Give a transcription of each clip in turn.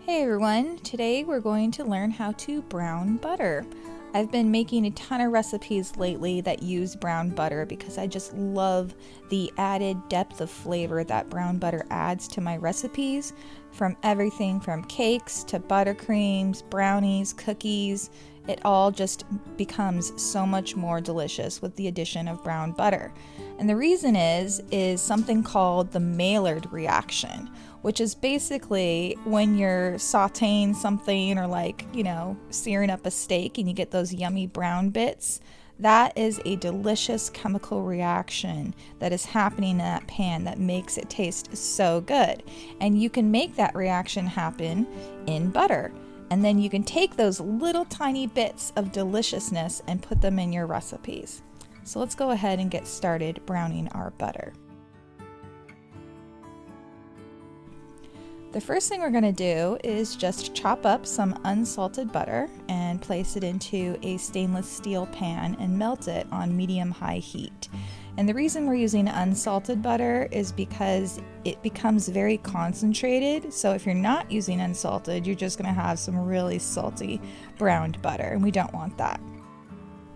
Hey everyone, today we're going to learn how to brown butter. I've been making a ton of recipes lately that use brown butter because I just love the added depth of flavor that brown butter adds to my recipes, from everything from cakes to buttercreams, brownies, cookies. It all just becomes so much more delicious with the addition of brown butter. And the reason is something called the Maillard reaction, which is basically when you're sauteing something or searing up a steak and you get those yummy brown bits. That is a delicious chemical reaction that is happening in that pan that makes it taste so good. And you can make that reaction happen in butter. And then you can take those little tiny bits of deliciousness and put them in your recipes. So let's go ahead and get started browning our butter. The first thing we're going to do is just chop up some unsalted butter and place it into a stainless steel pan and melt it on medium-high heat. And the reason we're using unsalted butter is because it becomes very concentrated. So if you're not using unsalted, you're just going to have some really salty browned butter, and we don't want that.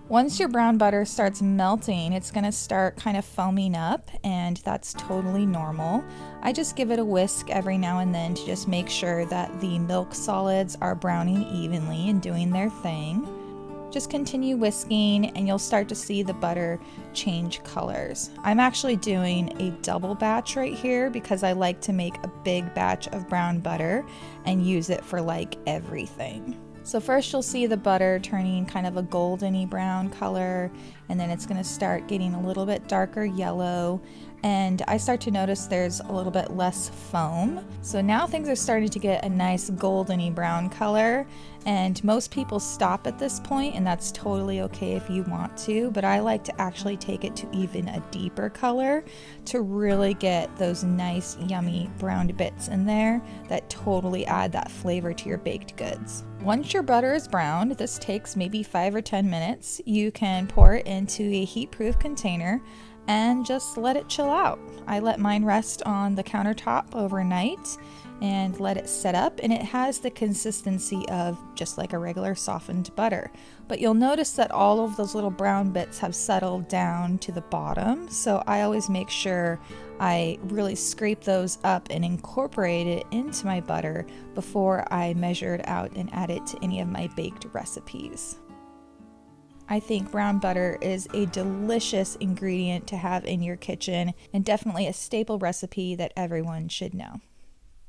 Once your brown butter starts melting, it's going to start kind of foaming up, and that's totally normal. I just give it a whisk every now and then to just make sure that the milk solids are browning evenly and doing their thing. Just continue whisking and you'll start to see the butter change colors. I'm actually doing a double batch right here because I like to make a big batch of brown butter and use it for everything. So first you'll see the butter turning kind of a goldeny brown color, and then it's going to start getting a little bit darker yellow, and I start to notice there's a little bit less foam. So now things are starting to get a nice goldeny brown color, and most people stop at this point, and that's totally okay if you want to, but I like to actually take it to even a deeper color to really get those nice yummy browned bits in there that totally add that flavor to your baked goods. Once your butter is browned, this takes maybe 5 or 10 minutes, you can pour it into a heat-proof container and just let it chill out. I let mine rest on the countertop overnight and let it set up, and it has the consistency of just like a regular softened butter. But you'll notice that all of those little brown bits have settled down to the bottom, so I always make sure I really scrape those up and incorporate it into my butter before I measure it out and add it to any of my baked recipes. I think brown butter is a delicious ingredient to have in your kitchen and definitely a staple recipe that everyone should know.